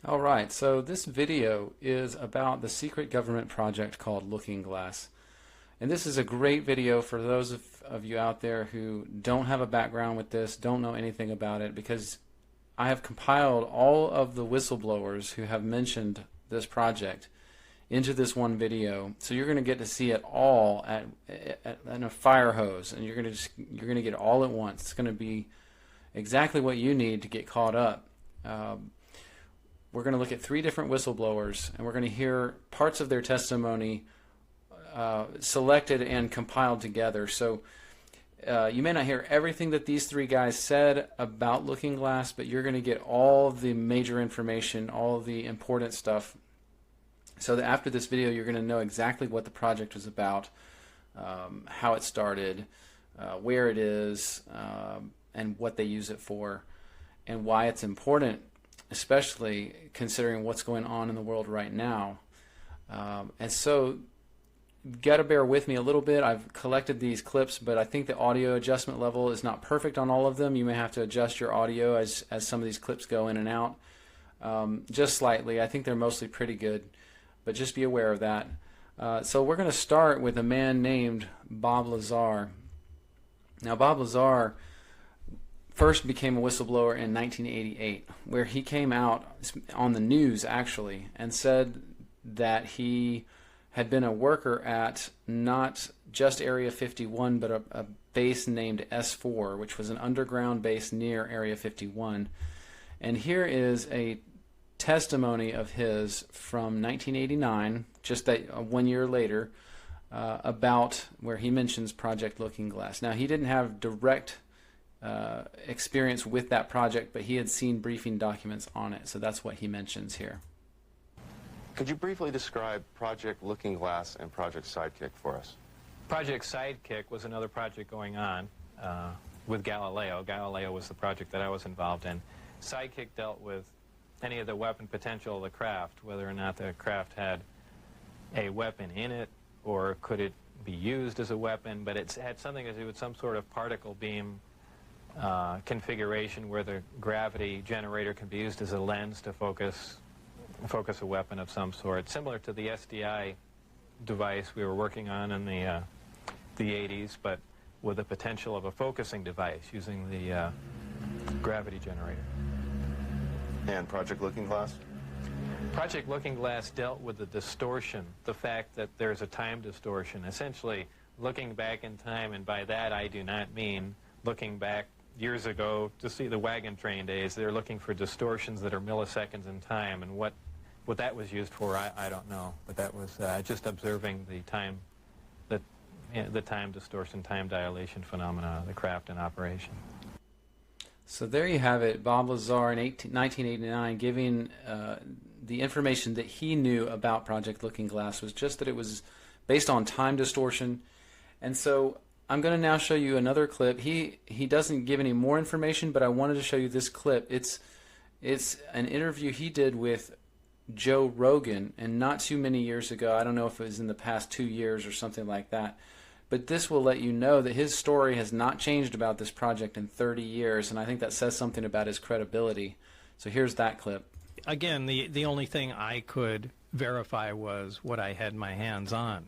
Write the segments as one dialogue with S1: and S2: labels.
S1: All right, so this video is about the secret government project called Looking Glass. And this is a great video for those of you out there who don't have a background with this, don't know anything about it, because I have compiled all of the whistleblowers who have mentioned this project into this one video. So you're going to get to see it all in a fire hose, and you're going to get it all at once. It's going to be exactly what you need to get caught up. We're going to look at three different whistleblowers, and we're going to hear parts of their testimony selected and compiled together. So you may not hear everything that these three guys said about Looking Glass, but you're going to get all the major information, all the important stuff, so that after this video you're going to know exactly what the project was about, how it started, where it is, and what they use it for, and why it's important, especially considering what's going on in the world right now. And so got to bear with me a little bit. I've collected these clips, but I think the audio adjustment level is not perfect on all of them. You may have to adjust your audio as some of these clips go in and out, just slightly. I think they're mostly pretty good, but just be aware of that. So we're going to start with a man named Bob Lazar. Now, Bob Lazar first became a whistleblower in 1988, where he came out on the news actually and said that he had been a worker at not just Area 51, but a base named S4, which was an underground base near Area 51. And here is a testimony of his from 1989, just that 1 year later, about where he mentions Project Looking Glass. Now, he didn't have direct experience with that project, but he had seen briefing documents on it, so that's what he mentions here.
S2: Could you briefly describe Project Looking Glass and Project Sidekick for us?
S3: Project Sidekick was another project going on with Galileo. Galileo was the project that I was involved in. Sidekick dealt with any of the weapon potential of the craft, whether or not the craft had a weapon in it or could it be used as a weapon, but it had something to do with some sort of particle beam configuration where the gravity generator can be used as a lens to focus a weapon of some sort, similar to the SDI device we were working on in the 80s, but with the potential of a focusing device using the gravity generator.
S2: And Project Looking Glass?
S3: Project Looking Glass dealt with the distortion, the fact that there's a time distortion, essentially looking back in time, and by that I do not mean looking back years ago to see the wagon train days. They're looking for distortions that are milliseconds in time, and what that was used for, I don't know, but that was just observing the time, the time distortion, time dilation phenomena of the craft in operation.
S1: So there you have it, Bob Lazar in 1989 giving the information that he knew about Project Looking Glass was just that it was based on time distortion. And so I'm going to now show you another clip. He doesn't give any more information, but I wanted to show you this clip. It's an interview he did with Joe Rogan, and not too many years ago. I don't know if it was in the past 2 years or something like that. But this will let you know that his story has not changed about this project in 30 years, and I think that says something about his credibility. So here's that clip.
S4: Again, the only thing I could verify was what I had my hands on.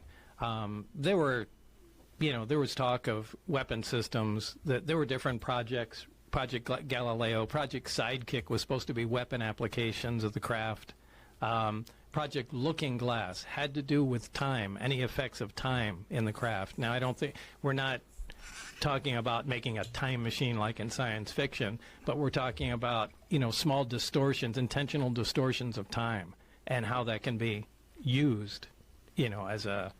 S4: There was talk of weapon systems, that there were different projects. Project Galileo, Project Sidekick was supposed to be weapon applications of the craft. Project Looking Glass had to do with time, any effects of time in the craft. Now, I don't think, we're not talking about making a time machine like in science fiction, but we're talking about, small distortions, intentional distortions of time, and how that can be used, as a,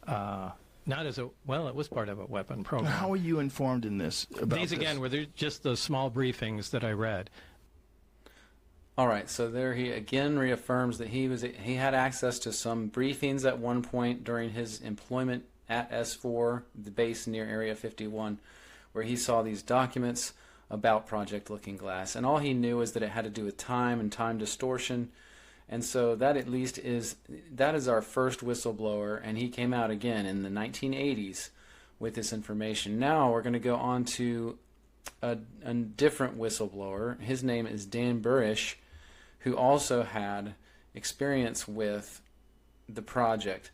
S4: not as a, well, it was part of a weapon program.
S5: How are you informed in this?
S4: These, again, were just the small briefings that I read.
S1: All right, so there he again reaffirms that he had access to some briefings at one point during his employment at S4, the base near Area 51, where he saw these documents about Project Looking Glass, and all he knew is that it had to do with time and time distortion. And so that at least is our first whistleblower, and he came out again in the 1980s with this information. Now we're going to go on to a different whistleblower. His name is Dan Burish, who also had experience with the project.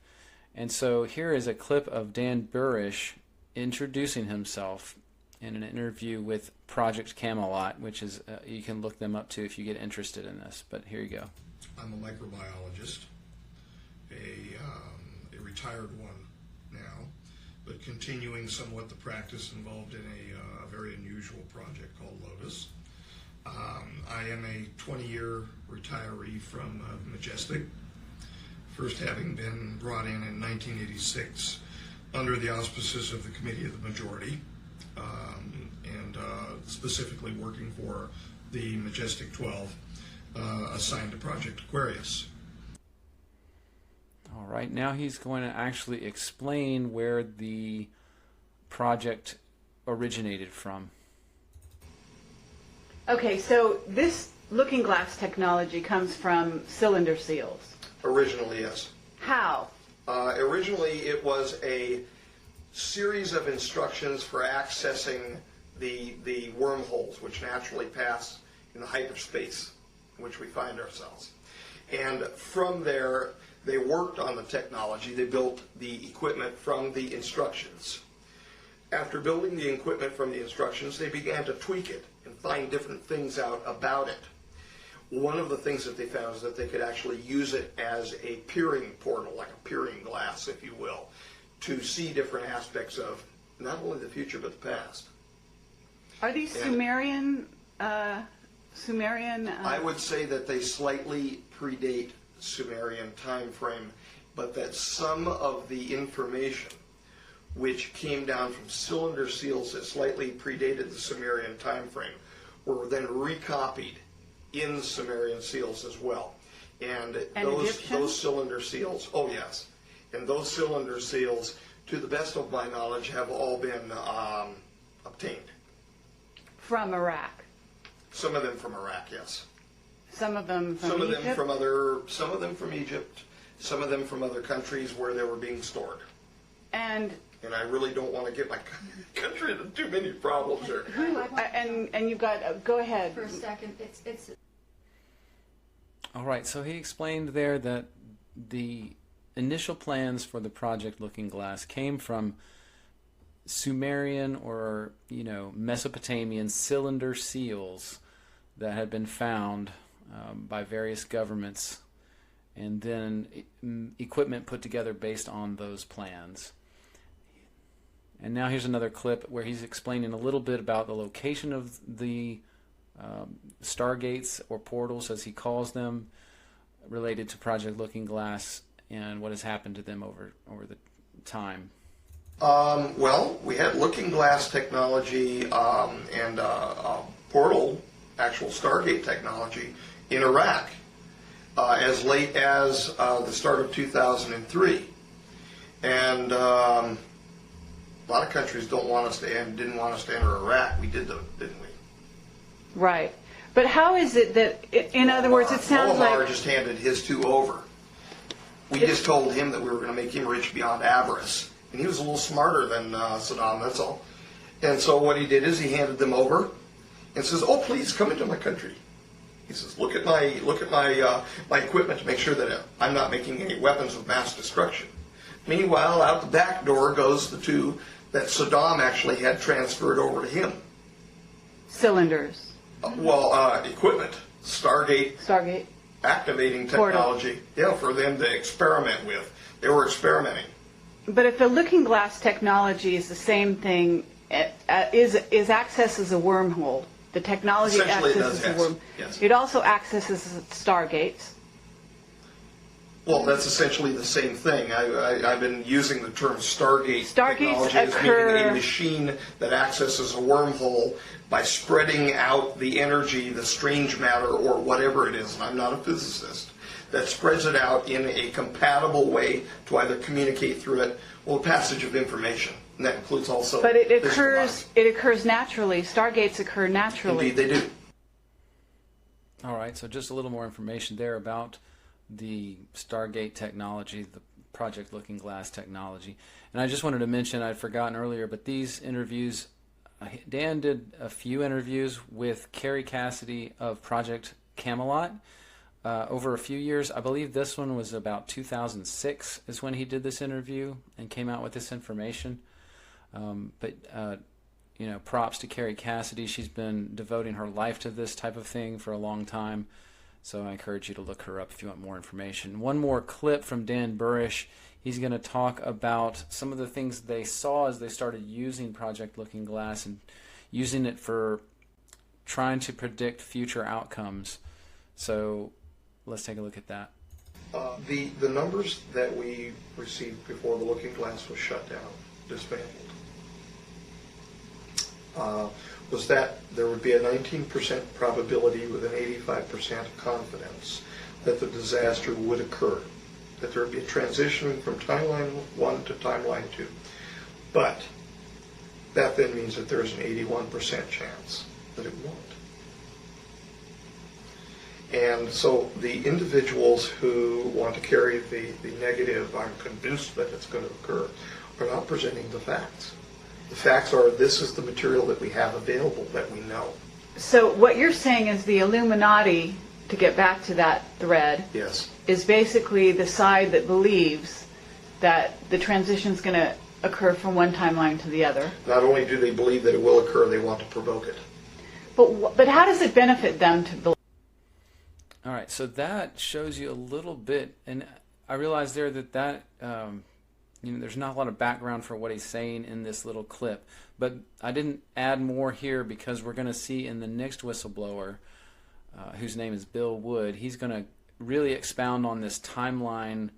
S1: And so here is a clip of Dan Burish introducing himself in an interview with Project Camelot, which is, you can look them up too if you get interested in this. But here you go.
S5: I'm a microbiologist, a retired one now, but continuing somewhat the practice involved in a very unusual project called Lotus. I am a 20-year retiree from Majestic, first having been brought in 1986 under the auspices of the Committee of the Majority, and specifically working for the Majestic 12, assigned to Project Aquarius.
S1: All right, now he's going to actually explain where the project originated from.
S6: Okay, so this looking glass technology comes from cylinder seals.
S5: Originally, yes.
S6: How?
S5: Originally, it was a series of instructions for accessing the wormholes which naturally pass in the hyperspace in which we find ourselves. And from there, they worked on the technology. They built the equipment from the instructions. After building the equipment from the instructions, they began to tweak it and find different things out about it. One of the things that they found is that they could actually use it as a peering portal, like a peering glass, if you will, to see different aspects of not only the future but the past.
S6: Are these Sumerian?
S5: I would say that they slightly predate Sumerian time frame, but that some of the information which came down from cylinder seals that slightly predated the Sumerian time frame were then recopied in Sumerian seals as well. And those cylinder seals, oh yes, and those cylinder seals, to the best of my knowledge, have all been obtained.
S6: From Iraq.
S5: Some of them from Iraq, yes.
S6: Some of them from
S5: Some of
S6: Egypt?
S5: some of them from Egypt, some of them from other countries where they were being stored.
S6: And
S5: I really don't want to get my country into too many problems here.
S6: and you've got go ahead.
S7: For a second, it's
S1: All right, so he explained there that the initial plans for the project Looking Glass came from Sumerian or, Mesopotamian cylinder seals that had been found by various governments, and then equipment put together based on those plans. And now here's another clip where he's explaining a little bit about the location of the stargates or portals, as he calls them, related to Project Looking Glass and what has happened to them over the time.
S5: Well, we had Looking Glass technology and portal, actual Stargate technology in Iraq as late as the start of 2003. And a lot of countries didn't want us to enter Iraq. We did, though, didn't we?
S6: Right. But how is it that, in other words, it sounds
S5: Omar
S6: like...
S5: just handed his two over. We just told him that we were going to make him rich beyond avarice. And he was a little smarter than Saddam, that's all. And so what he did is he handed them over and says, "Oh, please come into my country." He says, look at my my equipment to make sure that I'm not making any weapons of mass destruction. Meanwhile, out the back door goes the two that Saddam actually had transferred over to him.
S6: Cylinders.
S5: Equipment, Stargate activating technology, for them to experiment with. They were experimenting.
S6: But if the Looking Glass technology is the same thing, is accesses a wormhole. The technology
S5: Essentially it
S6: accesses
S5: does,
S6: a wormhole.
S5: yes.
S6: It also accesses stargates.
S5: Well, that's essentially the same thing. I've been using the term Stargate
S6: Stargates
S5: technology as
S6: occur-
S5: meaning a machine that accesses a wormhole by spreading out the energy, the strange matter, or whatever it is, and I'm not a physicist, that spreads it out in a compatible way to either communicate through it or passage of information. And that includes also
S6: But it
S5: physical
S6: occurs.
S5: life.
S6: It occurs naturally. Stargates occur naturally.
S5: Indeed, they do.
S1: All right, so just a little more information there about the Stargate technology, the Project Looking Glass technology. And I just wanted to mention, I'd forgotten earlier, but these interviews, Dan did a few interviews with Carrie Cassidy of Project Camelot, over a few years. I believe this one was about 2006 is when he did this interview and came out with this information. You know, props to Carrie Cassidy. She's been devoting her life to this type of thing for a long time. So I encourage you to look her up if you want more information. One more clip from Dan Burish. He's going to talk about some of the things they saw as they started using Project Looking Glass and using it for trying to predict future outcomes. So let's take a look at that.
S5: The numbers that we received before the Looking Glass was shut down, dismantled, was that there would be a 19% probability with an 85% confidence that the disaster would occur, that there would be a transition from timeline 1 to timeline 2. But that then means that there's an 81% chance that it won't. And so the individuals who want to carry the negative, I'm convinced that it's going to occur, are not presenting the facts. The facts are, this is the material that we have available that we know.
S6: So what you're saying is the Illuminati, to get back to that thread,
S5: Yes.
S6: is basically the side that believes that the transition is going to occur from one timeline to the other.
S5: Not only do they believe that it will occur, they want to provoke it.
S6: But how does it benefit them to believe?
S1: All right, so that shows you a little bit, and I realized there that you know, there's not a lot of background for what he's saying in this little clip, but I didn't add more here because we're going to see in the next whistleblower, whose name is Bill Wood, he's going to really expound on this timeline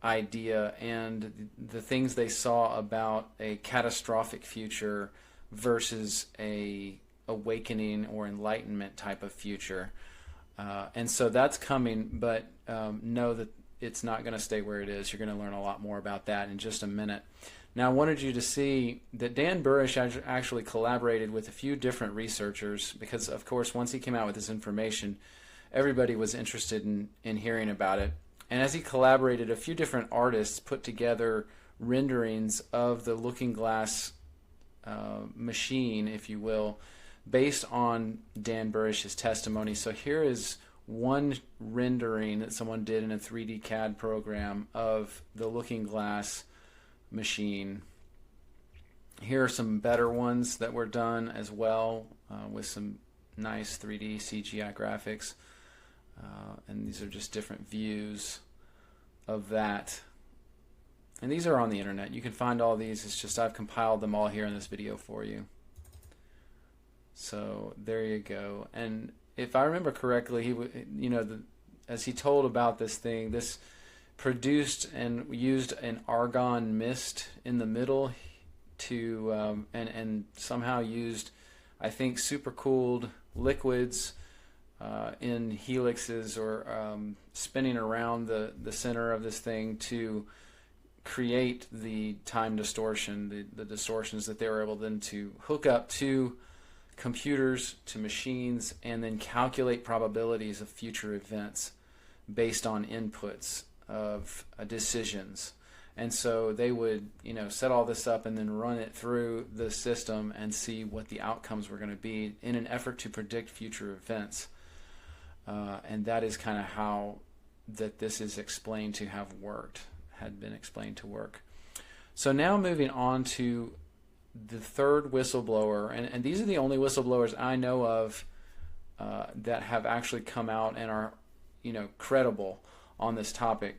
S1: idea and the things they saw about a catastrophic future versus a awakening or enlightenment type of future. And so that's coming, but know that it's not going to stay where it is. You're going to learn a lot more about that in just a minute. Now, I wanted you to see that Dan Burish actually collaborated with a few different researchers because, of course, once he came out with this information, everybody was interested in hearing about it. And as he collaborated, a few different artists put together renderings of the Looking Glass machine, if you will, based on Dan Burish's testimony. So here is one rendering that someone did in a 3D CAD program of the Looking Glass machine. Here are some better ones that were done as well with some nice 3D CGI graphics. And these are just different views of that. And these are on the internet. You can find all these. It's just I've compiled them all here in this video for you. So there you go. And if I remember correctly, as he told about this thing, this produced and used an argon mist in the middle to and somehow used, I think, supercooled liquids in helixes or spinning around the center of this thing to create the time distortion, the distortions that they were able then to hook up to computers, to machines, and then calculate probabilities of future events based on inputs of decisions. And so they would, set all this up and then run it through the system and see what the outcomes were going to be in an effort to predict future events. And that is kind of how that this is explained to have worked, had been explained to work. So now moving on to the third whistleblower, and these are the only whistleblowers I know of that have actually come out and are, credible on this topic.